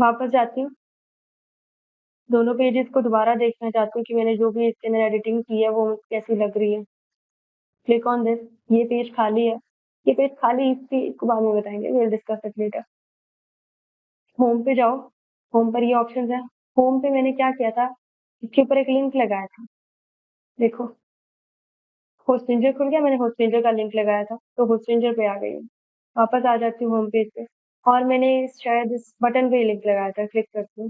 वापस जाती हूँ, दोनों पेजेस को दोबारा देखना चाहती हूँ कि मैंने जो भी इसके अंदर एडिटिंग की है वो कैसी लग रही है। क्लिक ऑन दिस, ये पेज खाली है, ये पेज खाली इसको बाद में बताएंगे, will discuss it later. Home पे जाओ, होम पर ये ऑप्शन है। होम पे मैंने क्या किया था, इसके ऊपर एक लिंक लगाया था, देखो होस्टिंजर खुल गया, मैंने होस्टिंजर का लिंक लगाया था तो होस्टिंजर पे आ गई हूँ। वापस आ जाती हूँ होम पेज पे, और मैंने शायद इस बटन पे लिंक लगाया था, क्लिक करती हूँ।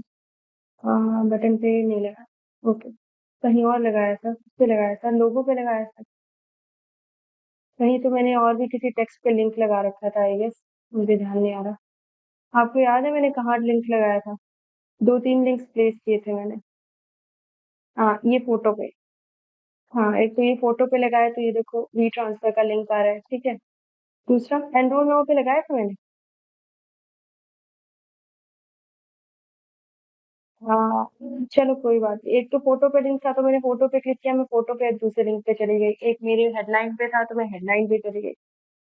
बटन पे नहीं लगा, ओके, कहीं और लगाया था, उस पे लगाया था, लोगो पे लगाया था, कहीं तो मैंने और भी किसी टेक्स्ट पे लिंक लगा रखा था आई गेस, मुझे ध्यान नहीं आ रहा। आपको याद है मैंने कहाँ लिंक लगाया था? 2-3 लिंक्स प्लेस किए थे मैंने। हाँ, ये फोटो पे। हाँ, एक तो ये फोटो पे लगाया तो ये देखो वी ट्रांसफर का लिंक आ रहा है, ठीक है। दूसरा एनरोल नाउ पे लगाया था मैंने। हाँ, चलो कोई बात नहीं। एक तो फोटो पे लिंक था तो मैंने फोटो पे क्लिक किया, मैं फोटो पे दूसरे लिंक पे चली गई। एक मेरे हेडलाइन पे था तो मैं हेडलाइन पे चली गई।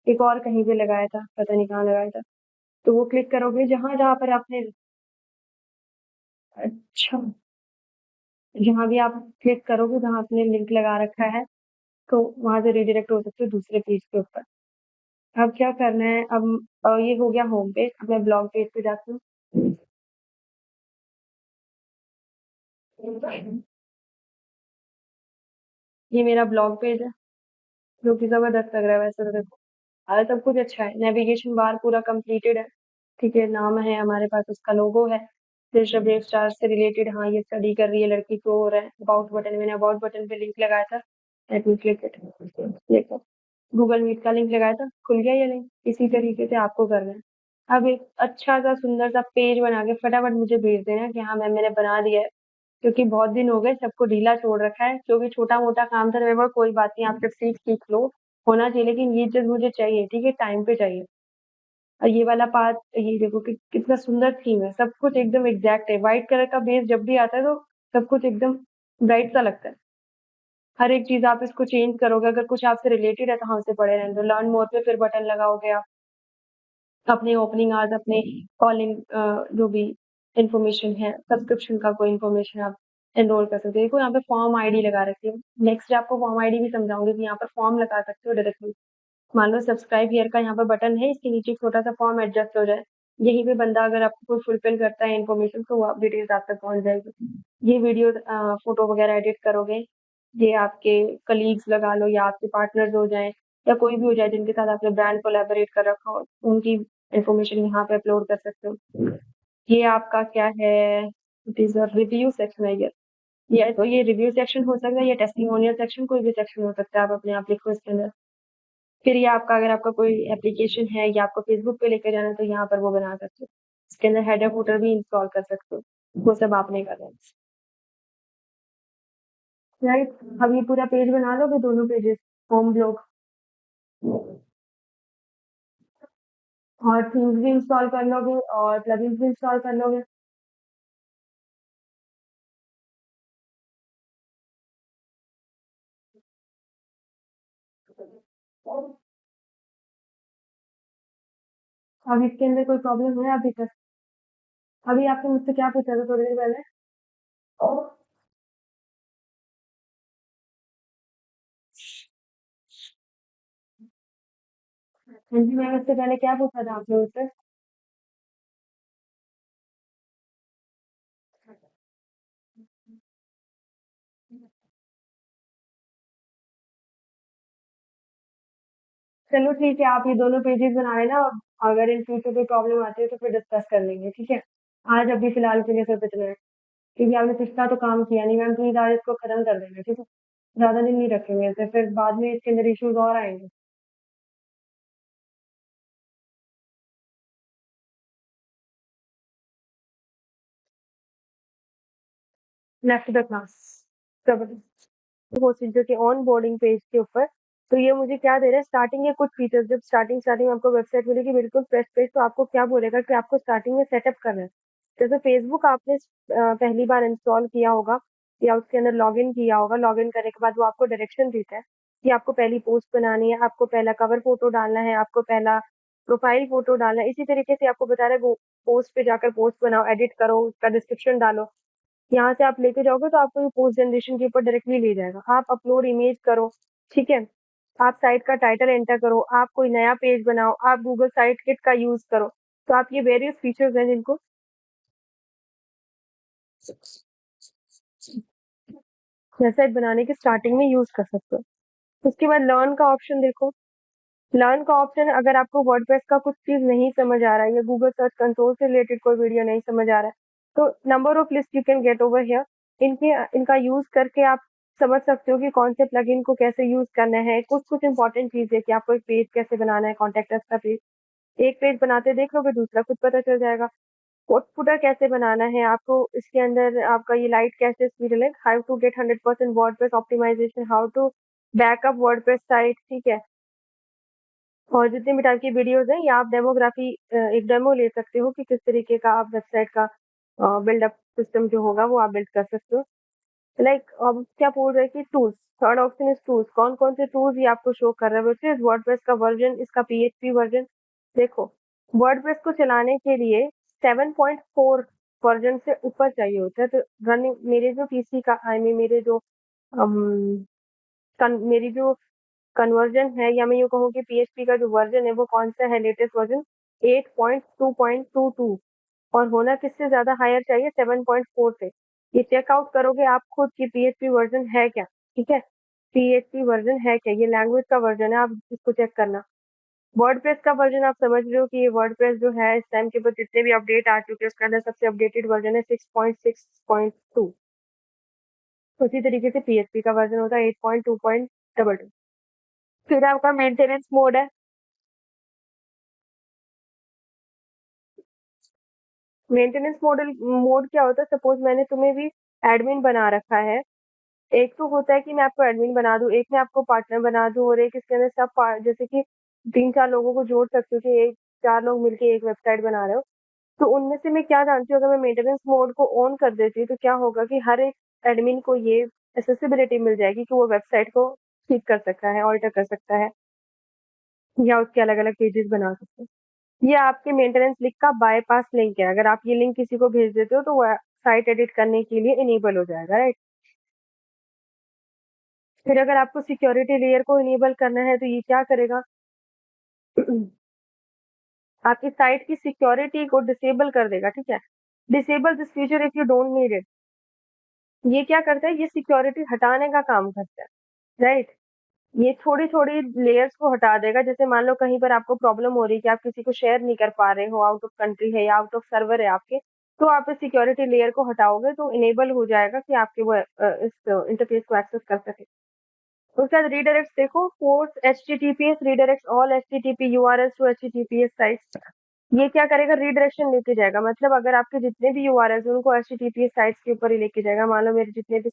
एक और कहीं पे लगाया था, पता नहीं कहाँ लगाया था। तो वो क्लिक करोगे जहां जहां पर आपने, अच्छा, जहां भी आप क्लिक करोगे जहां आपने लिंक लगा रखा है तो वहां से रिडायरेक्ट हो सकते हो दूसरे पेज के ऊपर। अब क्या करना है, अब ये हो गया होम पेज, अब मैं ब्लॉग पेज पे जाती हूँ। ये मेरा ब्लॉग पेज है, जो कि जबरदस्त लग रहा है वैसे तो, देखो सब कुछ अच्छा है, नेविगेशन बार पूरा कंप्लीटेड है, ठीक है, नाम है हमारे पास, उसका लोगो है, ऋषभ स्टार से रिलेटेड, हाँ ये स्टडी कर रही है लड़की, तो हो रहा है। अबाउट बटन, मैंने अबाउट बटन पे लिंक लगाया था, लेट मी क्लिक इट, देखो गूगल मीट का लिंक लगाया था, खुल गया ये लिंक। इसी तरीके से आपको करना है। अब एक अच्छा सा सुंदर सा पेज बना के फटाफट मुझे भेज देना कि हाँ मैम मैंने बना दिया है, क्योंकि बहुत दिन हो गए, सबको ढीला छोड़ रखा है, जो भी छोटा मोटा काम था, तो मैं बोला, कोई बात नहीं, आप जब सीख लो, होना चाहिए, लेकिन ये चीज मुझे चाहिए, ठीक है, टाइम पे चाहिए। और ये वाला पार्ट, ये देखो कि कितना सुंदर थीम है, सब कुछ एकदम एग्जैक्ट है, व्हाइट कलर का बेस जब भी आता है तो सब कुछ एकदम ब्राइट सा लगता है। हर एक चीज आप इसको चेंज करोगे, अगर कुछ आपसे रिलेटेड है तो हमसे पढ़े रहने दो, लर्न मोर पे फिर बटन लगाओगे आप, अपने ओपनिंग आवर्स, अपने कॉलिंग, जो भी इंफॉर्मेशन है, सब्सक्रिप्शन का कोई इंफॉर्मेशन आप एनरोल कर सकते हो। देखो यहाँ पे फॉर्म आईडी लगा रखी है, नेक्स्ट आपको फॉर्म आईडी भी समझाऊंगी कि यहाँ पर फॉर्म लगा सकते हो डायरेक्टली। मान लो सब्सक्राइब हियर का यहाँ पर बटन है, इसके नीचे एक छोटा सा फॉर्म एडजस्ट हो जाए, यहीं पे बंदा अगर आपको कोई फुलफिल करता है इन्फॉर्मेशन तो वो डिटेल्स आप तक पहुंच जाएगी। ये वीडियो फोटो वगैरह एडिट करोगे, ये आपके कलीग्स लगा लो या आपके पार्टनर्स हो जाए या कोई भी हो जाए जिनके साथ आपने ब्रांड कोलैबोरेट कर रखा हो, उनकी इन्फॉर्मेशन यहाँ पे अपलोड कर सकते हो। ये आपका क्या है, it is a review section है ये तो ये रिव्यू सेक्शन हो सकता है, ये टेस्टिमोनियल सेक्शन, कोई भी सेक्शन हो सकता है, आप अपने आप लिखो इसके अंदर। फिर ये आपका, अगर आपका कोई एप्लीकेशन है या आपको फेसबुक पे लेके जाना है तो यहाँ पर वो बना सकते हो, इसके अंदर हेडर फुटर भी इंस्टॉल कर सकते हो, वो सब आपने करना है, राइट। अब ये पूरा पेज बना लोगे, दोनों पेजेस, होम ब्लॉग, और थीम्स भी इंस्टॉल कर लोगे और प्लगइन्स भी इंस्टॉल कर लोगे। अब इसके अंदर कोई प्रॉब्लम है अभी तक? अभी आपने मुझसे क्या पूछा था थोड़ी देर पहले? हाँ जी मैम, इससे पहले क्या पूछा था आपने मुझसे? चलो ठीक है, आप ये दोनों पेजेस बना लेना, अगर इन फ्यूचर कोई प्रॉब्लम आती है तो फिर डिस्कस कर लेंगे, ठीक है। आज अभी फिलहाल के लिए सिर्फ इतना है, क्योंकि आपने पिछला तो काम किया नहीं मैम, प्लीज आज इसको खत्म कर देना, ठीक है। ज्यादा दिन नहीं रखेंगे इसे, फिर बाद में इसके अंदर इश्यूज और आएंगे। लेफ्ट द क्लास, प्रोसीजर के ऑन बोर्डिंग पेज के ऊपर, तो ये मुझे क्या दे रहा है, स्टार्टिंग के कुछ फीचर्स, जब स्टार्टिंग में आपको वेबसाइट मिलेगी बिल्कुल फ्रेश पेज, तो आपको क्या बोलेगा कि आपको स्टार्टिंग में सेटअप करना है। जैसे फेसबुक आपने पहली बार इंस्टॉल किया होगा या उसके अंदर लॉग इन किया होगा, लॉग इन करने के बाद वो आपको डायरेक्शन देता है कि आपको पहली पोस्ट बनानी है, आपको पहला कवर फोटो डालना है, आपको पहला प्रोफाइल फोटो डालना है। इसी तरीके से आपको बता रहा है पोस्ट पे जाकर पोस्ट बनाओ, एडिट करो, उसका डिस्क्रिप्शन डालो। यहाँ से आप लेके जाओगे तो आपको ये पोस्ट जनरेशन के ऊपर डायरेक्टली ले जाएगा। आप अपलोड इमेज करो, ठीक है। आप साइट का टाइटल एंटर करो, आप कोई नया पेज बनाओ, आप गूगल साइट किट का यूज करो। तो आप ये वेरियस फीचर्स हैं जिनको वेबसाइट बनाने के स्टार्टिंग में यूज कर सकते हो। उसके बाद लर्न का ऑप्शन देखो। लर्न का ऑप्शन, अगर आपको वर्डप्रेस का कुछ चीज नहीं समझ आ रहा है या गूगल सर्च कंसोल से रिलेटेड कोई वीडियो नहीं समझ आ रहा है, तो number of list you can get over here. इनका यूज करके आप समझ सकते हो कि कौन से प्लगइन को कैसे यूज करना है। कुछ कुछ इंपॉर्टेंट चीज है कि आपको एक पेज कैसे बनाना है, कॉन्टेक्ट अस का पेज। एक पेज बनाते देख लोगे, दूसरा खुद पता चल जाएगा। फुटर कैसे बनाना है आपको, इसके अंदर आपका ये लाइट कैसे speed, how to get 100% WordPress optimization, how to backup WordPress site, ठीक है। और जितने भी टाइप की वीडियोस हैं, या आप डेमोग्राफी एक डेमो ले सकते हो कि किस तरीके का आप वेबसाइट का बिल्डअप सिस्टम जो होगा वो आप बिल्ड कर सकते हो। लाइक अब क्या बोल रहे हैं कि tools, third option is tools. कौन कौन से टूल्स ये आपको शो कर रहा है, वैसे वर्डप्रेस का वर्जन, इसका पीएचपी वर्जन। देखो, वर्डप्रेस को चलाने के लिए 7.4 वर्जन से ऊपर चाहिए होता है। तो रनिंग मेरे जो पीसी का आई मीन मेरे जो अम, मेरी जो कन्वर्जन है, या मैं यूँ कहूँ कि पीएचपी का जो वर्जन है वो कौन सा है, लेटेस्ट वर्जन 8.2.22। और होना किससे ज्यादा हायर चाहिए, 7.4 से। ये चेकआउट करोगे आप खुद कि पीएचपी वर्जन है क्या, ठीक है। पीएचपी वर्जन है क्या, ये लैंग्वेज का वर्जन है, आप इसको चेक करना। वर्डप्रेस का वर्जन आप समझ रहे हो कि ये वर्डप्रेस जो है इस टाइम के ऊपर जितने भी अपडेट आ चुके हैं उसके अंदर सबसे अपडेटेड वर्जन है 6.6.2। उसी तरीके से पीएचपी का वर्जन होता है 8.2.22। फिर आपका मेंटेनेंस मोड है। मेंटेनेंस मॉडल मोड क्या होता है, सपोज मैंने तुम्हें भी एडमिन बना रखा है। एक तो होता है कि मैं आपको एडमिन बना दूं, एक मैं आपको पार्टनर बना दूं, और एक इसके अंदर सब जैसे कि 3-4 लोगों को जोड़ सकती हूँ कि एक 4 लोग मिलके एक वेबसाइट बना रहे हो। तो उनमें से मैं क्या जानती हूँ, अगर मैं मेंटेनेंस मोड को ऑन कर देती हूँ तो क्या होगा कि हर एक एडमिन को ये एक्सेसिबिलिटी मिल जाएगी कि वो वेबसाइट को ठीक कर सकता है, ऑल्टर कर सकता है, या उसके अलग अलग पेजेस बना सकते हैं। ये आपके मेंटेनेंस लिंक का बायपास लिंक है। अगर आप ये लिंक किसी को भेज देते हो तो वो साइट एडिट करने के लिए इनेबल हो जाएगा, राइट। फिर अगर आपको सिक्योरिटी लेयर को इनेबल करना है तो ये क्या करेगा, आपकी साइट की सिक्योरिटी को डिसेबल कर देगा, ठीक है। Disable this feature if you don't need it. ये क्या करता है, ये सिक्योरिटी हटाने का काम करता है, राइट। ये थोड़ी थोड़ी लेयर्स को हटा देगा। जैसे मान लो कहीं पर आपको प्रॉब्लम हो रही है कि आप किसी को शेयर नहीं कर पा रहे हो, आउट ऑफ कंट्री है या आउट ऑफ सर्वर है आपके, तो आप इस सिक्योरिटी लेयर को हटाओगे तो इनेबल हो जाएगा कि आपके वो इस इंटरफेस को एक्सेस कर सके। उसके बाद रीडायरेक्ट देखो, force HTTPS redirect all HTTP URL to HTTPS sites. ये क्या करेगा, रीडायरेक्शन लेके जाएगा। मतलब अगर आपके जितने भी यूआरएल उनको एचटीटीपीएस साइट्स के ऊपर ही लेके जाएगा। मान लो मेरे जितने भी